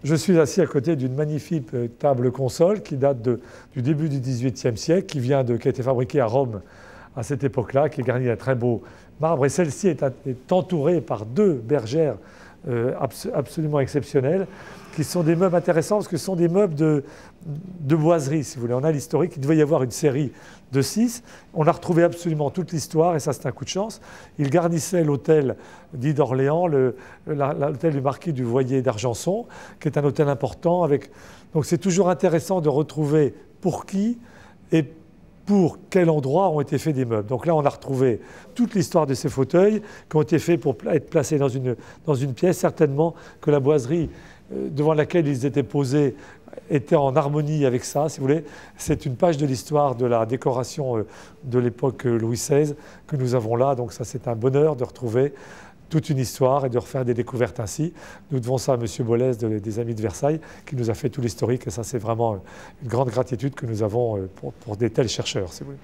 Je suis assis à côté d'une magnifique table console qui date du début du XVIIIe siècle, qui a été fabriquée à Rome à cette époque-là, qui est garnie d'un très beau marbre. Et celle-ci est entourée par deux bergères absolument exceptionnelles, qui sont des meubles intéressants parce que ce sont des meubles de boiserie, si vous voulez. On a l'historique, il devait y avoir une série de 6. On a retrouvé absolument toute l'histoire, et ça c'est un coup de chance. Il garnissait l'hôtel dit d'Orléans, l'hôtel du marquis du Voyer d'Argenson, qui est un hôtel important. Donc c'est toujours intéressant de retrouver pour qui et pour quel endroit ont été faits des meubles. Donc là, on a retrouvé toute l'histoire de ces fauteuils qui ont été faits pour être placés dans une pièce. Certainement que la boiserie devant laquelle ils étaient posés était en harmonie avec ça, si vous voulez. C'est une page de l'histoire de la décoration de l'époque Louis XVI que nous avons là. Donc ça, c'est un bonheur de retrouver toute une histoire et de refaire des découvertes ainsi. Nous devons ça à M. Bollès des Amis de Versailles qui nous a fait tout l'historique. Et ça, c'est vraiment une grande gratitude que nous avons pour des tels chercheurs, si vous voulez.